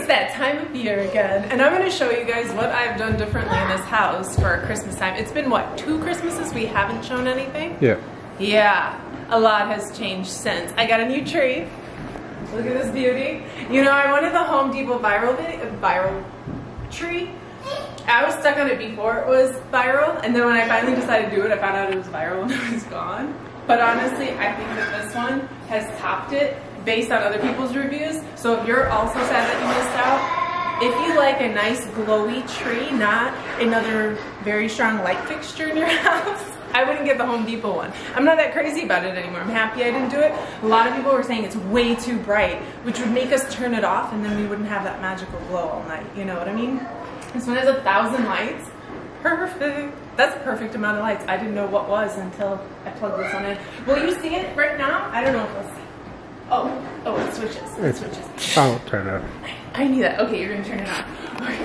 It's that time of year again, and I'm going to show you guys what I've done differently in this house for our Christmas time. It's been, what, 2 Christmases we haven't shown anything? Yeah. Yeah, a lot has changed since. I got a new tree. Look at this beauty. You know, I wanted the Home Depot viral tree. I was stuck on it before it was viral, and then when I finally decided to do it, I found out it was viral and it was gone. But honestly, I think that this one has topped it based on other people's reviews. So if you're also sad that you missed out, if you like a nice glowy tree, not another very strong light fixture in your house, I wouldn't get the Home Depot one. I'm not that crazy about it anymore. I'm happy I didn't do it. A lot of people were saying it's way too bright, which would make us turn it off and then we wouldn't have that magical glow all night. You know what I mean? This one has 1,000 lights. Perfect. That's a perfect amount of lights. I didn't know what was until I plugged this one in. Will you see it right now? I don't know if we'll see. Oh, it switches. It switches. I'll turn it on. I knew that. Okay, you're gonna turn it on. Okay.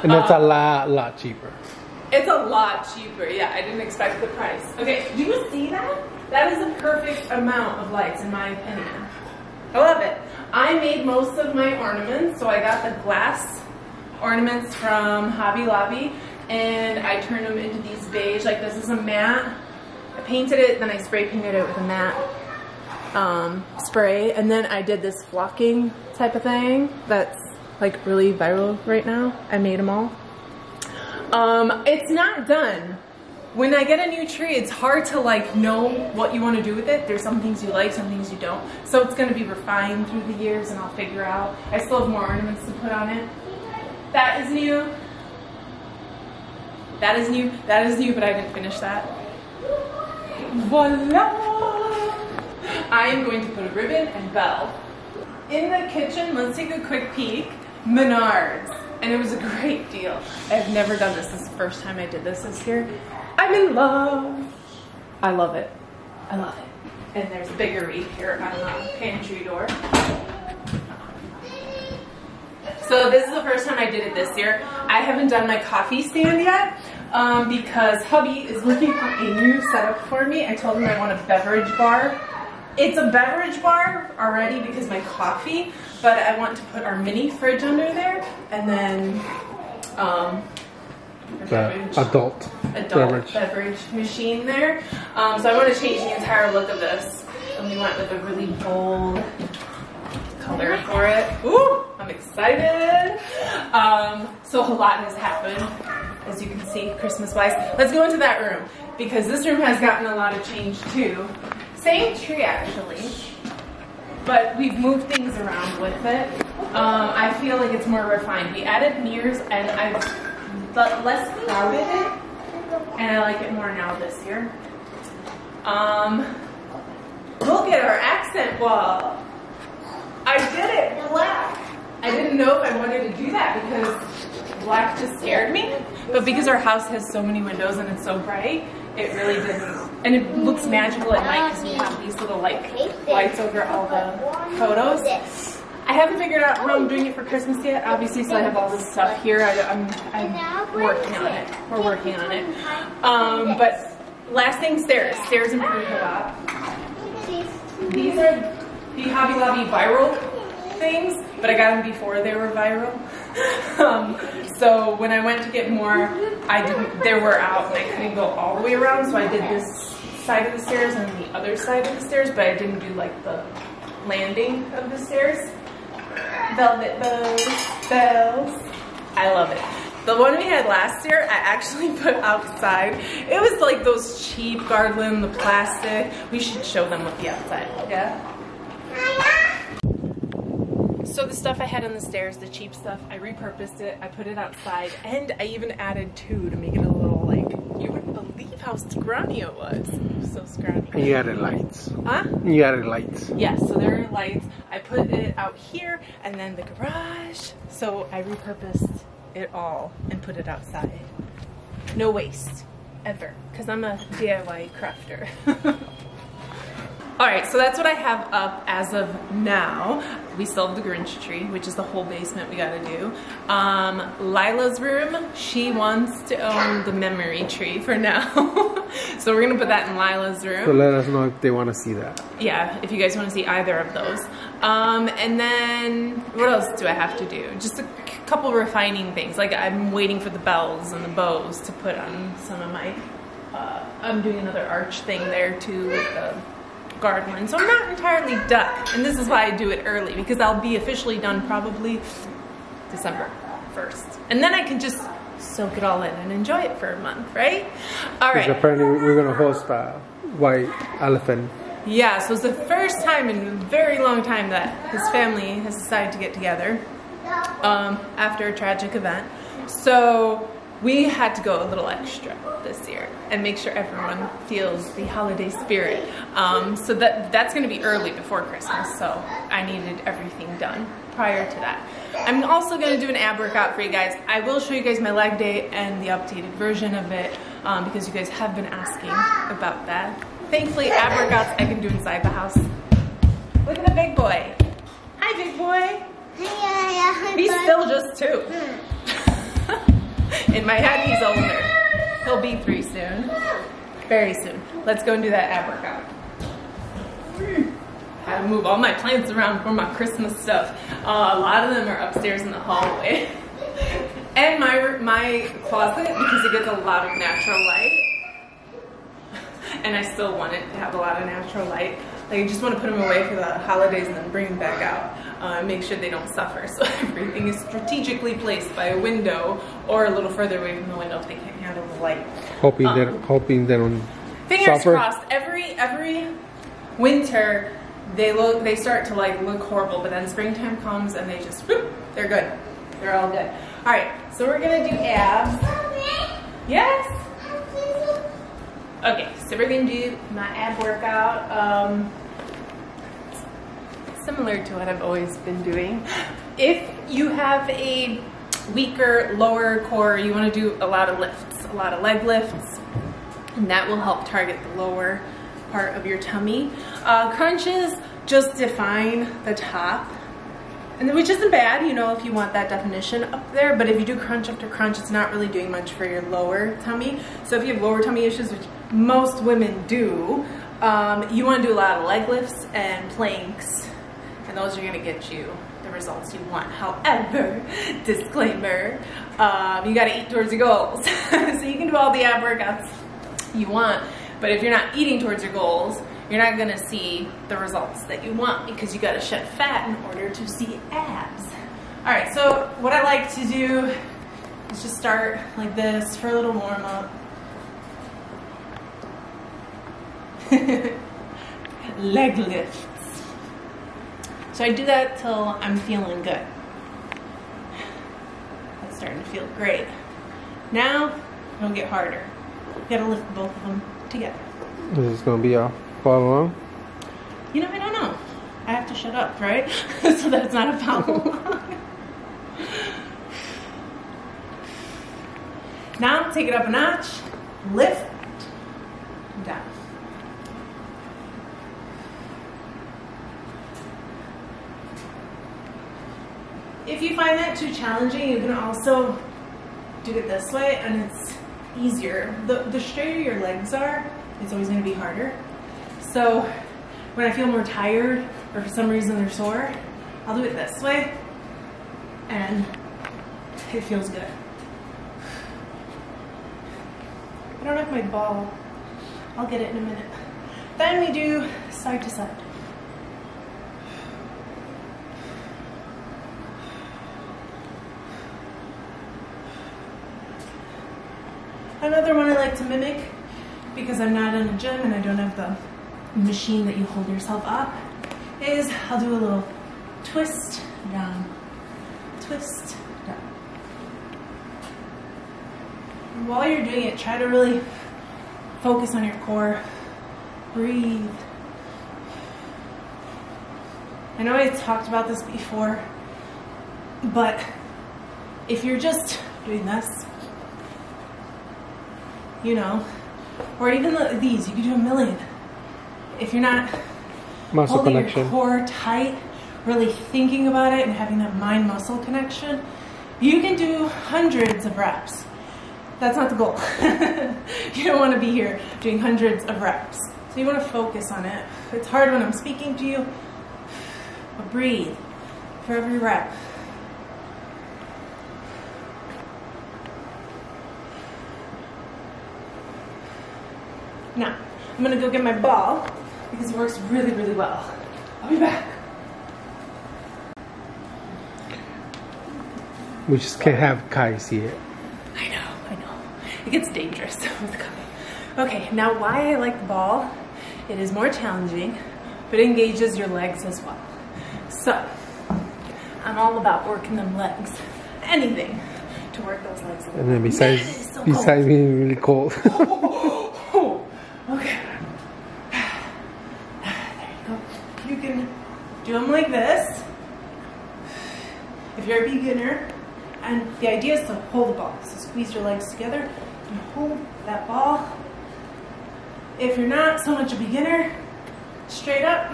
And it's a lot cheaper. It's a lot cheaper. Yeah, I didn't expect the price. Okay, do you see that? That is a perfect amount of lights in my opinion. I love it. I made most of my ornaments, so I got the glass ornaments from Hobby Lobby, and I turned them into these beige. Like this is a matte. I painted it, then I spray painted it with a matte spray, and then I did this flocking type of thing that's like really viral right now. I made them all. It's not done. When I get a new tree, it's hard to like know what you want to do with it. There's some things you like, some things you don't. So it's going to be refined through the years, and I'll figure out. I still have more ornaments to put on it. That is new. That is new. That is new, but I didn't finish that. Voila! I am going to put a ribbon and bell. In the kitchen, let's take a quick peek. Menards. And it was a great deal. I've never done this. This is the first time I did this year. I'm in love. I love it. I love it. And there's a bigger wreath here on the pantry door. So this is the first time I did it this year. I haven't done my coffee stand yet because hubby is looking for a new setup for me. I told him I want a beverage bar. It's a beverage bar already because my coffee, but I want to put our mini fridge under there and then adult beverage machine there. So I want to change the entire look of this, and we went with a really bold color for it. Ooh, I'm excited. So a lot has happened, as you can see, Christmas-wise. Let's go into that room, because this room has gotten a lot of change too. Same tree actually, but we've moved things around with it. I feel like it's more refined. We added mirrors, and I've less crowded it, and I like it more now this year. Look at our accent wall. I did it black. I didn't know if I wanted to do that because black just scared me, but because our house has so many windows and it's so bright, it really didn't. And it looks magical at night because we have these little lights over all the photos. I haven't figured out how I'm doing it for Christmas yet, obviously, so I have all this stuff here. I'm working on it. We're working on it. But last thing, stairs. Stairs improved a lot. These are the Hobby Lobby viral things, but I got them before they were viral. So when I went to get more, they were out and I couldn't go all the way around, so I did this side of the stairs and the other side of the stairs, but I didn't do like the landing of the stairs. Velvet bows, bells. I love it. The one we had last year, I actually put outside. It was like those cheap garland, the plastic. We should show them what the outside, yeah? So the stuff I had on the stairs, the cheap stuff, I repurposed it, I put it outside, and I even added 2 to make it a little like, you wouldn't believe how scrawny it was. So scrawny. And you added lights. Huh? You added lights. Yes, so there are lights. I put it out here and then the garage. So I repurposed it all and put it outside. No waste, ever, because I'm a DIY crafter. All right, so that's what I have up as of now. We still have the Grinch tree, which is the whole basement we gotta do. Lila's room, she wants to own the memory tree for now. So we're gonna put that in Lila's room. So let us know if they want to see that. Yeah, if you guys want to see either of those. And then, what else do I have to do? Just a couple refining things. Like I'm waiting for the bells and the bows to put on some of my, I'm doing another arch thing there too with the garland. So I'm not entirely done. And this is why I do it early, because I'll be officially done probably December 1st. And then I can just soak it all in and enjoy it for a month, right? All right. Because apparently we're going to host a white elephant. Yeah, so it's the first time in a very long time that his family has decided to get together after a tragic event. So we had to go a little extra this year and make sure everyone feels the holiday spirit. So that's going to be early before Christmas, so I needed everything done prior to that. I'm also going to do an ab workout for you guys. I will show you guys my leg day and the updated version of it because you guys have been asking about that. Thankfully, ab workouts I can do inside the house. Look at the big boy. Hi, big boy. He's still just 2. In my head, he's older. He'll be 3 soon. Very soon. Let's go and do that ab workout. I had to move all my plants around for my Christmas stuff. A lot of them are upstairs in the hallway. And my closet, because it gets a lot of natural light. And I still want it to have a lot of natural light. Like, I just want to put them away for the holidays and then bring them back out. And make sure they don't suffer. So everything is strategically placed by a window or a little further away from the window if they can't handle the light. Hoping they don't fingers suffer. Crossed. Every winter they start to like look horrible, but then springtime comes and they just whoop, they're good. They're all good. All right, so we're gonna do abs. Yes. Okay, so we're gonna do my ab workout. Similar to what I've always been doing. If you have a weaker lower core, you want to do a lot of lifts, a lot of leg lifts, and that will help target the lower part of your tummy. Crunches just define the top, and which isn't bad, you know, if you want that definition up there, but if you do crunch after crunch, it's not really doing much for your lower tummy. So if you have lower tummy issues, which most women do, you want to do a lot of leg lifts and planks, and those are going to get you the results you want. However, disclaimer, you got to eat towards your goals. So you can do all the ab workouts you want, but if you're not eating towards your goals, you're not going to see the results that you want, because you got to shed fat in order to see abs. All right, so what I like to do is just start like this for a little warm up. Leg lifts. So I do that till I'm feeling good. That's starting to feel great. Now it'll get harder. You gotta lift both of them together. Is this gonna be a follow along? You know, I don't know. I have to shut up, right? So that it's not a follow along. Now take it up a notch. Lift. Down. If you find that too challenging, you can also do it this way, and it's easier. The straighter your legs are, it's always going to be harder. So when I feel more tired, or for some reason they're sore, I'll do it this way, and it feels good. I don't have my ball. I'll get it in a minute. Then we do side to side. Another one I like to mimic, because I'm not in a gym and I don't have the machine that you hold yourself up, is I'll do a little twist down, twist down. And while you're doing it, try to really focus on your core. Breathe. I know I talked about this before, but if you're just doing this, you know, or even these, you can do a million. If you're not Muscle holding connection. your core tight, really thinking about it and having that mind-muscle connection. You can do hundreds of reps. That's not the goal. You don't want to be here doing hundreds of reps. So you want to focus on it. It's hard when I'm speaking to you, but breathe for every rep. Now, I'm gonna go get my ball because it works really, really well. I'll be back. We just can't have Kai see it. I know. It gets dangerous with the coming. Okay, now why I like the ball, it is more challenging, but it engages your legs as well. So, I'm all about working them legs. Anything to work those legs. And then besides being really cold. Okay. There you go. You can do them like this. If you're a beginner, and the idea is to hold the ball. So squeeze your legs together and hold that ball. If you're not so much a beginner, straight up.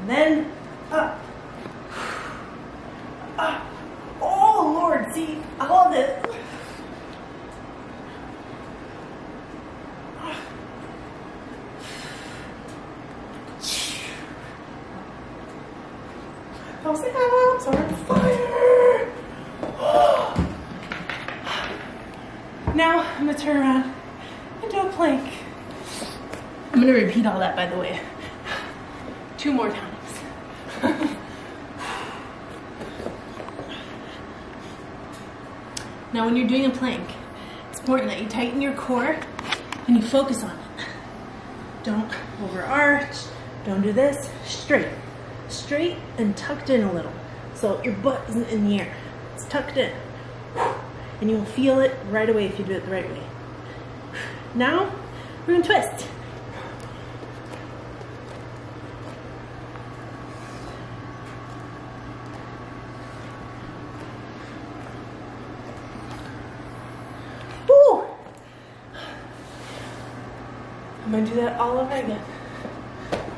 And then up. Up. Oh Lord, see, I love it. Those abs are on fire! Now I'm gonna turn around and do a plank. I'm gonna repeat all that, by the way, 2 more times. Now when you're doing a plank, it's important that you tighten your core and you focus on it. Don't overarch, don't do this, straight. Straight and tucked in a little. So your butt isn't in the air. It's tucked in. And you will feel it right away if you do it the right way. Now, we're gonna twist. Woo! I'm gonna do that all over again.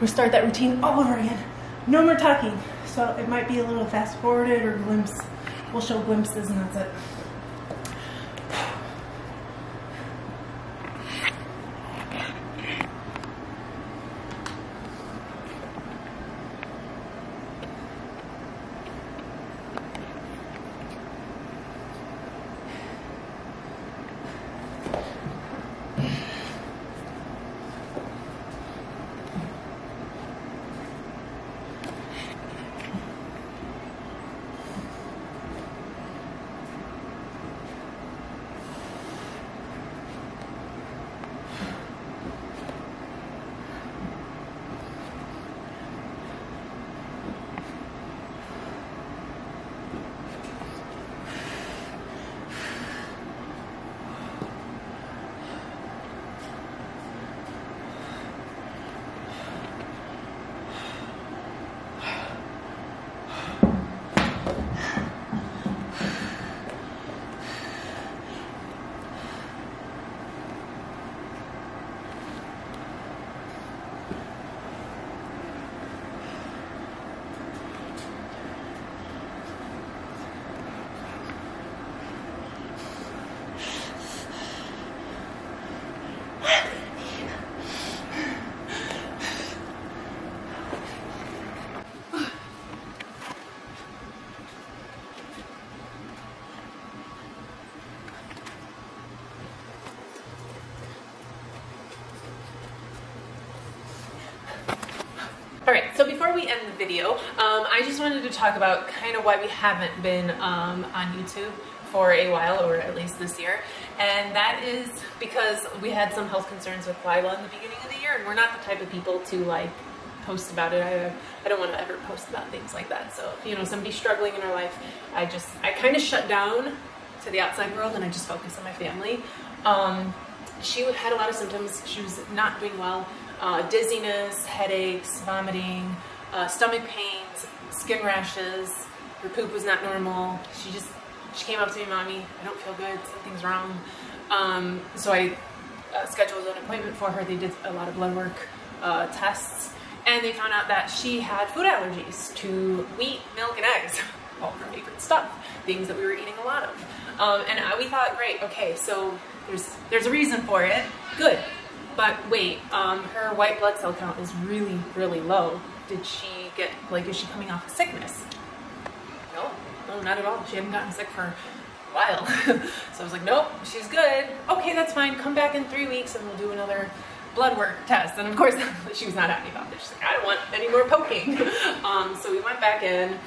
We'll start that routine all over again. No more talking, so it might be a little fast forwarded or glimpse. We'll show glimpses and that's it. Alright, so before we end the video, I just wanted to talk about kind of why we haven't been on YouTube for a while, or at least this year. And that is because we had some health concerns with Lila in the beginning of the year, and we're not the type of people to like post about it. I don't want to ever post about things like that. So, you know, somebody's struggling in her life, I kind of shut down to the outside world and I just focus on my family. She had a lot of symptoms. She was not doing well. Dizziness, headaches, vomiting, stomach pains, skin rashes. Her poop was not normal. She came up to me, "Mommy, I don't feel good, something's wrong." So I scheduled an appointment for her. They did a lot of blood work. tests, and they found out that she had food allergies to wheat, milk, and eggs. All her favorite stuff, things that we were eating a lot of. We thought, great, okay, so there's a reason for it, good. But wait, her white blood cell count is really, really low. Did she get, like, is she coming off of sickness? No, not at all. She hadn't gotten sick for a while. So I was like, nope, she's good. Okay, that's fine. Come back in 3 weeks and we'll do another blood work test. And of course, she was not happy about this. She's like, I don't want any more poking. So we went back in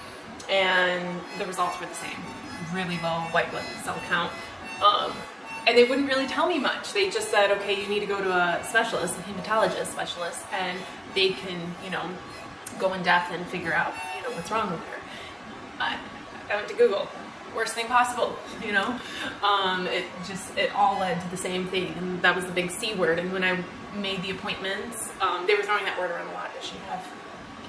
and the results were the same. Really low white blood cell count. And they wouldn't really tell me much. They just said, okay, you need to go to a specialist, a hematologist specialist, and they can, you know, go in depth and figure out, you know, what's wrong with her. I went to Google. Worst thing possible, you know? It all led to the same thing, and that was the big C word. And when I made the appointments, they were throwing that word around a lot. Does she have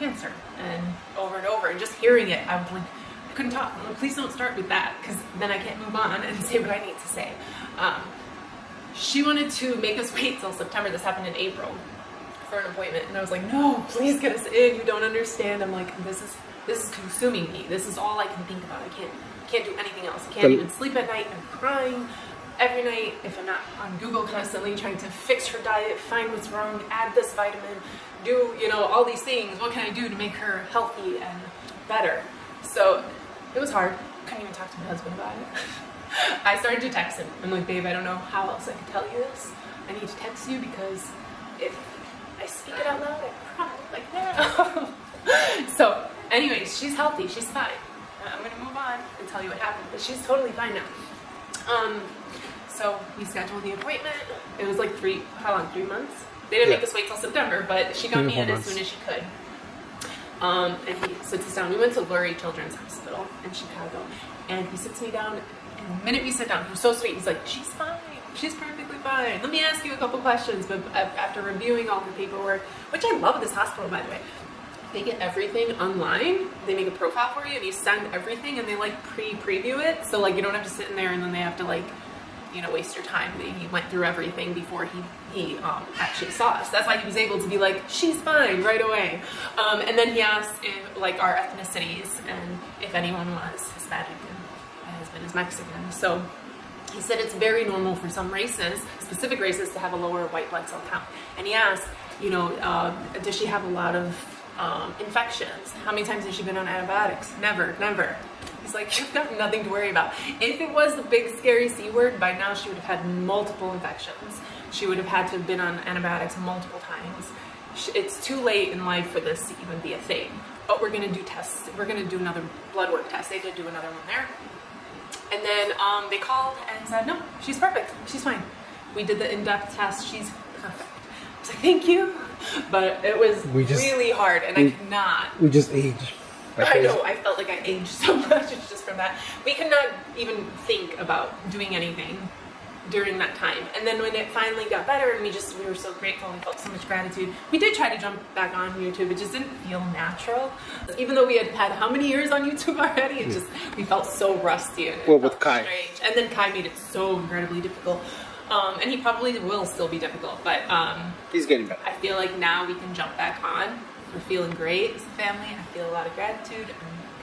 cancer? And over, and just hearing it, I was like, I couldn't talk. I'm like, please don't start with that, because then I can't move on and say what I need to say. She wanted to make us wait till September. This happened in April for an appointment, and I was like, no, please get us in. You don't understand. I'm like, this is consuming me. This is all I can think about. I can't do anything else. I can't even sleep at night. I'm crying every night if I'm not on Google constantly trying to fix her diet, find what's wrong, add this vitamin, do, you know, all these things. What can I do to make her healthy and better? So it was hard. Couldn't even talk to my husband about it. I started to text him. I'm like, babe, I don't know how else I can tell you this. I need to text you because if I speak it out loud, I cry like that. So anyways, she's healthy. She's fine. I'm going to move on and tell you what happened. But she's totally fine now. So we scheduled the appointment. It was like 3 months? They didn't make us wait till September, but she got me in as soon as she could. And he sits us down. We went to Lurie Children's Hospital in Chicago, and he sits me down. And the minute we sit down, he was so sweet. He's like, she's fine. She's perfectly fine. Let me ask you a couple questions. But after reviewing all the paperwork, which I love this hospital, by the way, they get everything online. They make a profile for you, and you send everything, and they like preview it. So like you don't have to sit in there, and then they have to like, you know, waste your time. He went through everything before he actually saw us. That's why he was able to be like, she's fine right away. And then he asked if, like, our ethnicities and if anyone was Hispanic. My husband is Mexican. So he said it's very normal for some races, specific races, to have a lower white blood cell count. And he asked, you know, does she have a lot of infections? How many times has she been on antibiotics? Never. He's like, you've got nothing to worry about. If it was the big scary C word, by now she would have had multiple infections. She would have had to have been on antibiotics multiple times. It's too late in life for this to even be a thing. But we're gonna do tests. We're gonna do another blood work test. They did do another one there. And then they called and said, no, she's perfect. She's fine. We did the in-depth test. She's perfect. I was like, thank you. But it was really hard, and I could not. We just aged. I know, I felt like I aged so much just from that. We could not even think about doing anything during that time. And then when it finally got better and we were so grateful and felt so much gratitude, we did try to jump back on YouTube. It just didn't feel natural. Even though we had had how many years on YouTube already, we felt so rusty. And well, with Kai. Strange. And then Kai made it so incredibly difficult. And he probably will still be difficult, but he's getting better. I feel like now we can jump back on. We're feeling great as a family. I feel a lot of gratitude.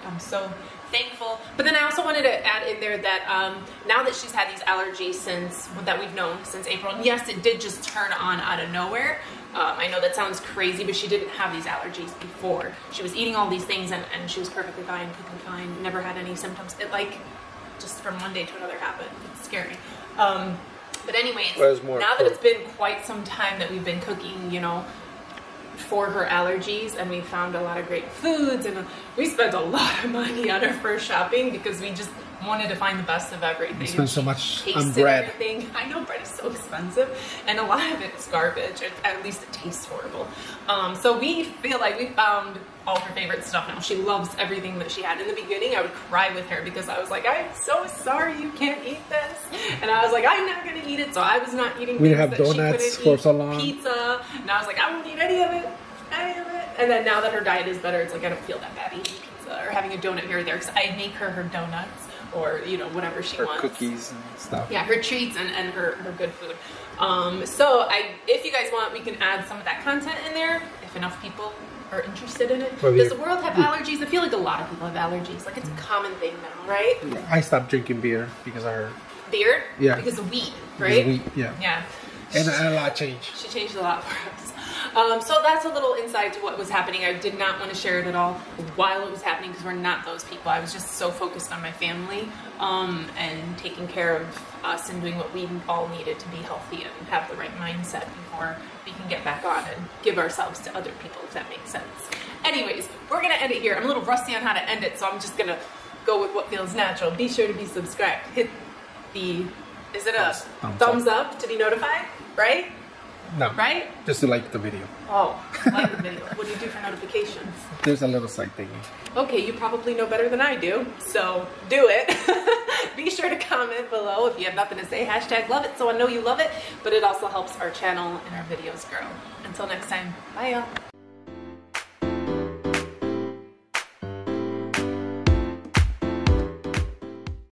I'm so thankful. But then I also wanted to add in there that now that she's had these allergies that we've known since April, and yes, it did just turn on out of nowhere. I know that sounds crazy, but she didn't have these allergies before. She was eating all these things, and she was perfectly fine, cooking fine, never had any symptoms. It like just from one day to another happened. It's scary. But anyways, now that it's been quite some time that we've been cooking, you know, for her allergies, and we found a lot of great foods, and we spent a lot of money on our first shopping because we just wanted to find the best of everything. We spent so much on bread. Everything. I know bread is so expensive, and a lot of it's garbage. At least it tastes horrible. So we feel like we found all her favorite stuff now. She loves everything that she had. In the beginning, I would cry with her because I was like, I'm so sorry you can't eat this. And I was like, I'm not going to eat it. So I was not eating we didn't have donuts for so long. Pizza. And I was like, I won't eat any of it. And then now that her diet is better, it's like I don't feel that bad eating pizza or having a donut here or there because I make her donuts or, you know, whatever she wants. Cookies and stuff. Yeah, her treats and her good food. So if you guys want, we can add some of that content in there if enough people are interested in it. Well, Does the world have allergies? I feel like a lot of people have allergies. Like, it's a common thing now, right? Yeah, I stopped drinking beer because of her. Beer? Yeah. Because of weed, right? Because of weed, yeah. Yeah. And a lot changed. She changed a lot for us. So that's a little insight to what was happening. I did not want to share it at all while it was happening because we're not those people. I was just so focused on my family and taking care of us and doing what we all needed to be healthy and have the right mindset before we can get back on and give ourselves to other people, if that makes sense. Anyways, we're going to end it here. I'm a little rusty on how to end it, so I'm just going to go with what feels natural. Be sure to be subscribed. Hit the, is it a thumbs up to be notified, right? No. Right? Just to like the video. Oh, like the video. What do you do for notifications? There's a little side thing. Okay, you probably know better than I do, so do it. Be sure to comment below if you have nothing to say. Hashtag love it so I know you love it, but it also helps our channel and our videos grow. Until next time, bye y'all.